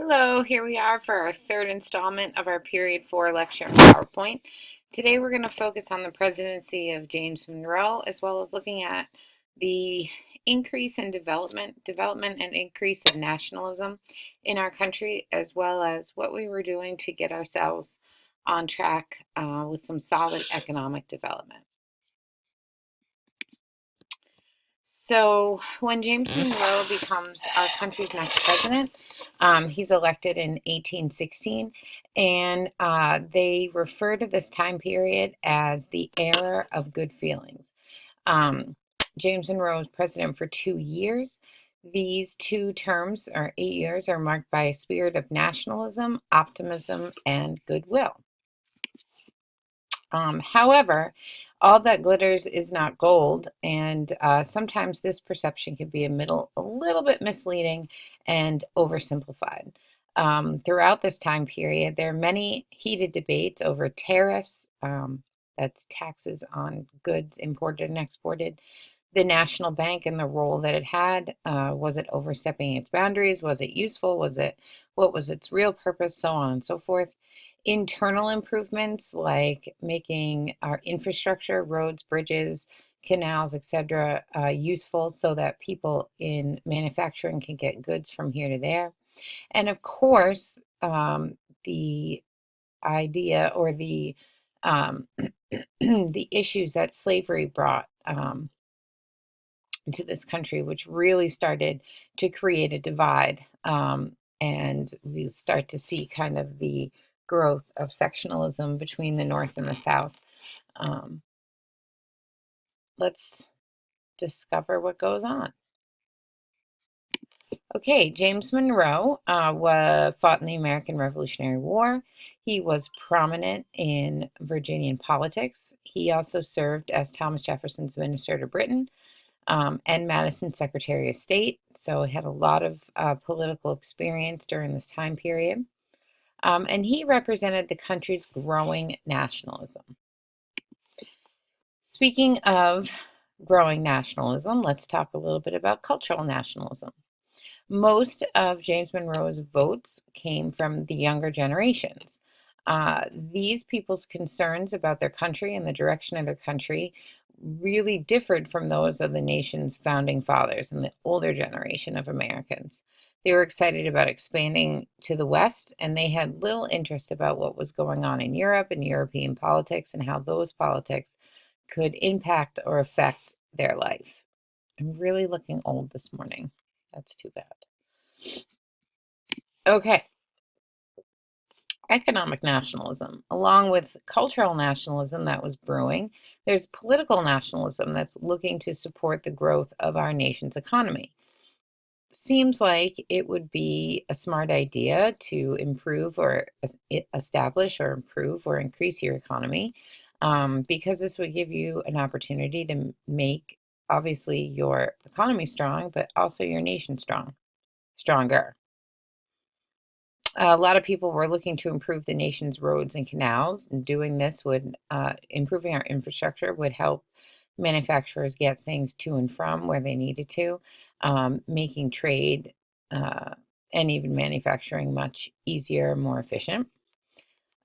Hello, here we are for our third installment of our Period 4 lecture in PowerPoint. Today we're going to focus on the presidency of James Monroe, as well as looking at the increase in development and increase of nationalism in our country, as well as what we were doing to get ourselves on track with some solid economic development. So when James Monroe becomes our country's next president, he's elected in 1816, and they refer to this time period as the era of good feelings. Um, James Monroe was president for 2 years. These two terms, or 8 years, are marked by a spirit of nationalism, optimism, and goodwill. However, all that glitters is not gold, and sometimes this perception can be a little bit misleading and oversimplified. Throughout this time period, there are many heated debates over tariffs, that's taxes on goods imported and exported, the national bank and the role that it had. Was it overstepping its boundaries? Was it useful? What was its real purpose? So on and so forth. Internal improvements like making our infrastructure, roads, bridges, canals, etc., useful so that people in manufacturing can get goods from here to there. And of course, the idea or um, the issues that slavery brought into this country, which really started to create a divide. And we start to see kind of the growth of sectionalism between the North and the South. Um, let's discover what goes on. Okay, James Monroe fought in the American Revolutionary War. He was prominent in Virginian politics. He also served as Thomas Jefferson's minister to Britain, and Madison's Secretary of State. So he had a lot of political experience during this time period. And he represented the country's growing nationalism. Speaking of growing nationalism, let's talk a little bit about cultural nationalism. Most of James Monroe's votes came from the younger generations. These people's concerns about their country and the direction of their country really differed from those of the nation's founding fathers and the older generation of Americans. They were excited about expanding to the West, and they had little interest about what was going on in Europe and European politics and how those politics could impact or affect their life. I'm really looking old this morning. That's too bad. Okay. Economic nationalism. Along with cultural nationalism that was brewing, there's political nationalism that's looking to support the growth of our nation's economy. Seems like it would be a smart idea to improve or establish or improve or increase your economy, because this would give you an opportunity to make obviously your economy strong, but also your nation stronger. A lot of people were looking to improve the nation's roads and canals, and doing this would, improving our infrastructure would help manufacturers get things to and from where they needed to, making trade and even manufacturing much easier, more efficient.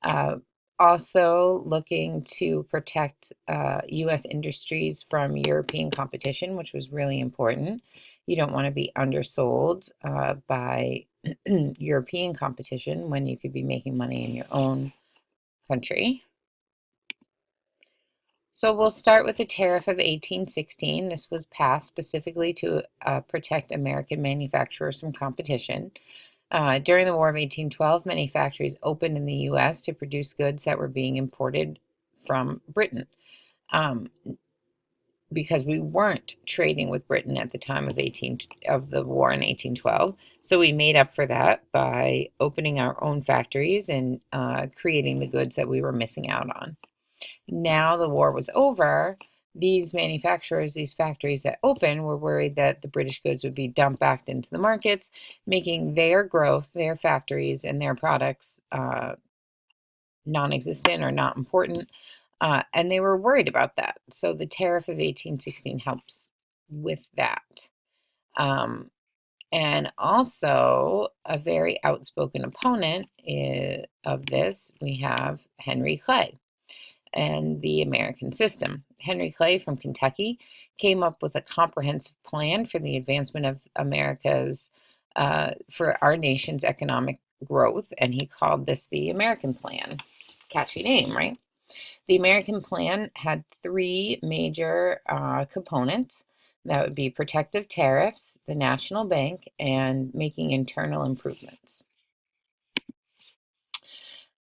Uh, Also looking to protect U.S. industries from European competition, which was really important. You don't want to be undersold by European competition when you could be making money in your own country. So we'll start with the Tariff of 1816. This was passed specifically to protect American manufacturers from competition. During the War of 1812, many factories opened in the U.S. to produce goods that were being imported from Britain, um, because we weren't trading with Britain at the time of the war in 1812. So we made up for that by opening our own factories and creating the goods that we were missing out on. Now the war was over. These manufacturers, these factories that opened, were worried that the British goods would be dumped back into the markets, making their growth, their factories, and their products non-existent or not important. And they were worried about that. So the Tariff of 1816 helps with that. Um, And also, a very outspoken opponent of this, we have Henry Clay and the American system. Henry Clay from Kentucky came up with a comprehensive plan for the advancement of for our nation's economic growth, and he called this the American Plan. Catchy name, right? The American Plan had three major components. That would be protective tariffs, the national bank, and making internal improvements.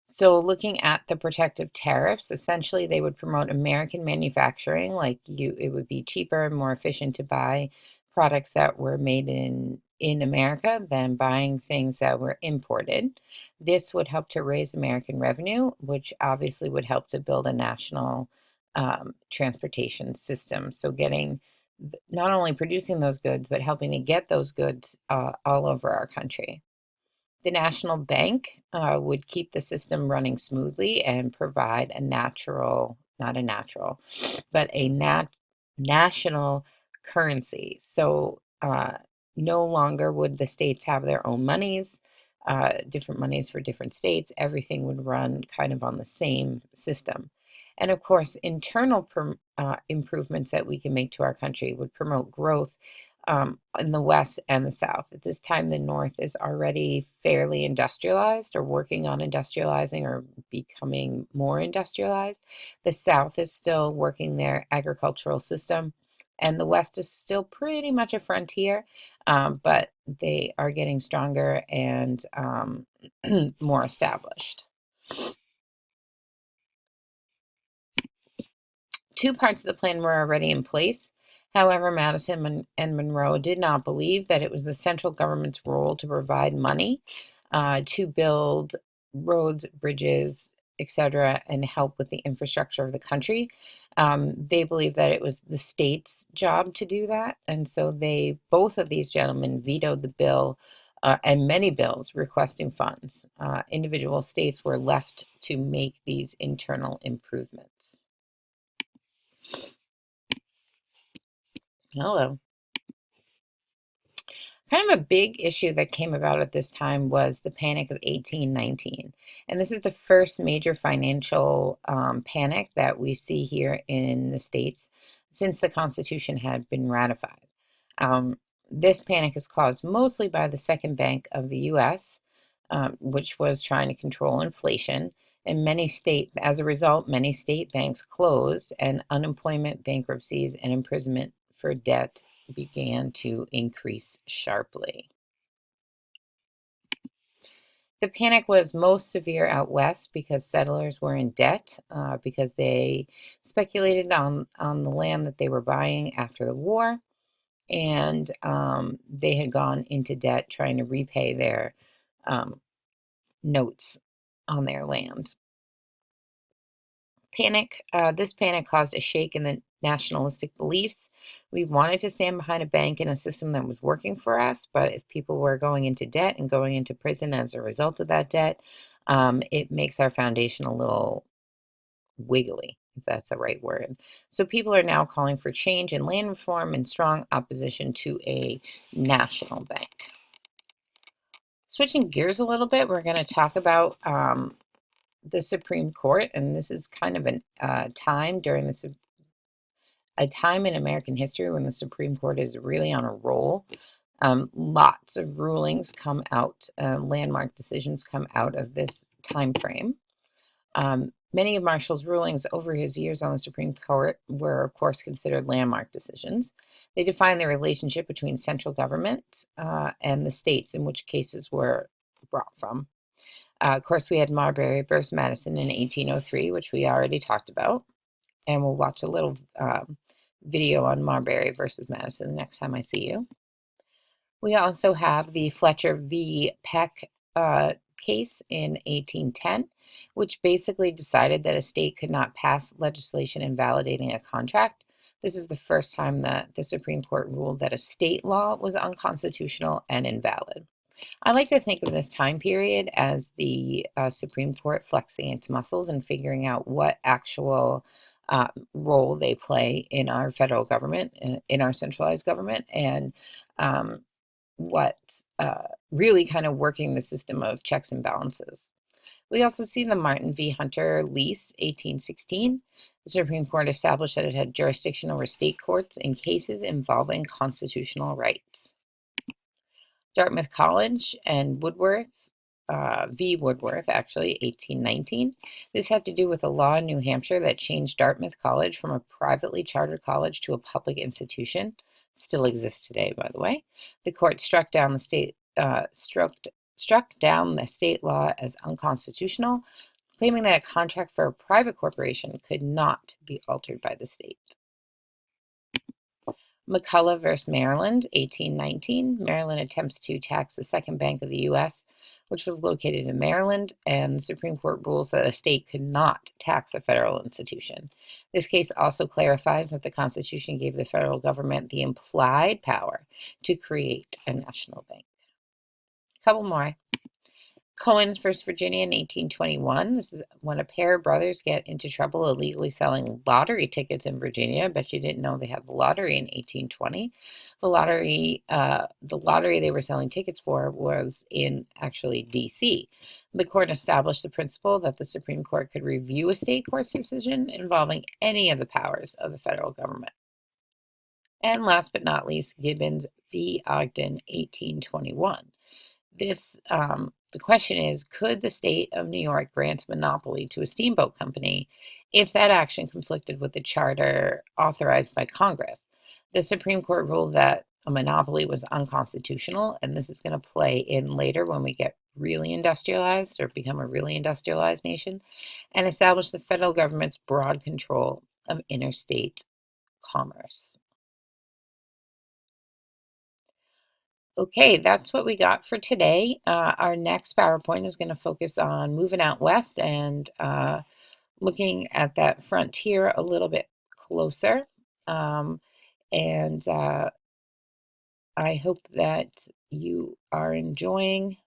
So looking at the protective tariffs, essentially they would promote American manufacturing, it would be cheaper and more efficient to buy products that were made in America than buying things that were imported. This would help to raise American revenue, which obviously would help to build a national transportation system. So getting not only producing those goods, but helping to get those goods all over our country. The national bank would keep the system running smoothly and provide not a natural, but a national currency. So no longer would the states have their own monies, different monies for different states. Everything would run kind of on the same system. And of course, internal improvements that we can make to our country would promote growth in the West and the South. At this time, the North is already fairly industrialized or working on industrializing or becoming more industrialized. The South is still working their agricultural system, and the West is still pretty much a frontier, but they are getting stronger and more established. Two parts of the plan were already in place. However, Madison and Monroe did not believe that it was the central government's role to provide money to build roads, bridges, etc., and help with the infrastructure of the country. They believed that it was the state's job to do that, and so both of these gentlemen vetoed the bill and many bills requesting funds. Individual states were left to make these internal improvements. Hello. Kind of a big issue that came about at this time was the Panic of 1819. And this is the first major financial panic that we see here in the States since the Constitution had been ratified. This panic is caused mostly by the Second Bank of the U.S., which was trying to control inflation. And as a result, many state banks closed, and unemployment, bankruptcies, and imprisonment for debt began to increase sharply. The panic was most severe out west because settlers were in debt because they speculated on the land that they were buying after the war, and they had gone into debt trying to repay their notes on their land. This panic caused a shake in the nationalistic beliefs. We wanted to stand behind a bank and a system that was working for us, but if people were going into debt and going into prison as a result of that debt, it makes our foundation a little wiggly, if that's the right word. So people are now calling for change in land reform and strong opposition to a national bank. Switching gears a little bit, we're going to talk about the Supreme Court, and this is kind of a time in American history when the Supreme Court is really on a roll. Lots of rulings come out, landmark decisions come out of this time frame. Many of Marshall's rulings over his years on the Supreme Court were, of course, considered landmark decisions. They defined the relationship between central government and the states in which cases were brought from. Of course, we had Marbury versus Madison in 1803, which we already talked about. And we'll watch a little video on Marbury versus Madison the next time I see you. We also have the Fletcher v. Peck case in 1810, which basically decided that a state could not pass legislation invalidating a contract. This is the first time that the Supreme Court ruled that a state law was unconstitutional and invalid. I like to think of this time period as the Supreme Court flexing its muscles and figuring out what actual role they play in our federal government, in our centralized government, and what really kind of working the system of checks and balances. We also see the Martin v. Hunter lease, 1816. The Supreme Court established that it had jurisdiction over state courts in cases involving constitutional rights. Dartmouth College and Woodworth v. Woodworth, actually, 1819. This had to do with a law in New Hampshire that changed Dartmouth College from a privately chartered college to a public institution. Still exists today, by the way. The court struck down the state law as unconstitutional, claiming that a contract for a private corporation could not be altered by the state. McCulloch versus Maryland, 1819. Maryland attempts to tax the second bank of the U.S., which was located in Maryland, and the Supreme Court rules that a state could not tax a federal institution. This case also clarifies that the Constitution gave the federal government the implied power to create a national bank. A couple more. Cohen's versus Virginia in 1821. This is when a pair of brothers get into trouble illegally selling lottery tickets in Virginia. I bet you didn't know they had the lottery in 1820. The lottery they were selling tickets for was in actually D.C. The court established the principle that the Supreme Court could review a state court's decision involving any of the powers of the federal government. And last but not least, Gibbons v. Ogden, 1821. The question is, could the state of New York grant a monopoly to a steamboat company if that action conflicted with the charter authorized by Congress? The Supreme Court ruled that a monopoly was unconstitutional, and this is going to play in later when we get really industrialized or become a really industrialized nation, and establish the federal government's broad control of interstate commerce. Okay, that's what we got for today. Our next PowerPoint is going to focus on moving out west and looking at that frontier a little bit closer. And I hope that you are enjoying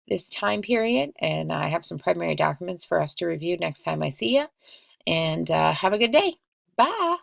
this time period, and I have some primary documents for us to review next time I see you. And have a good day. Bye.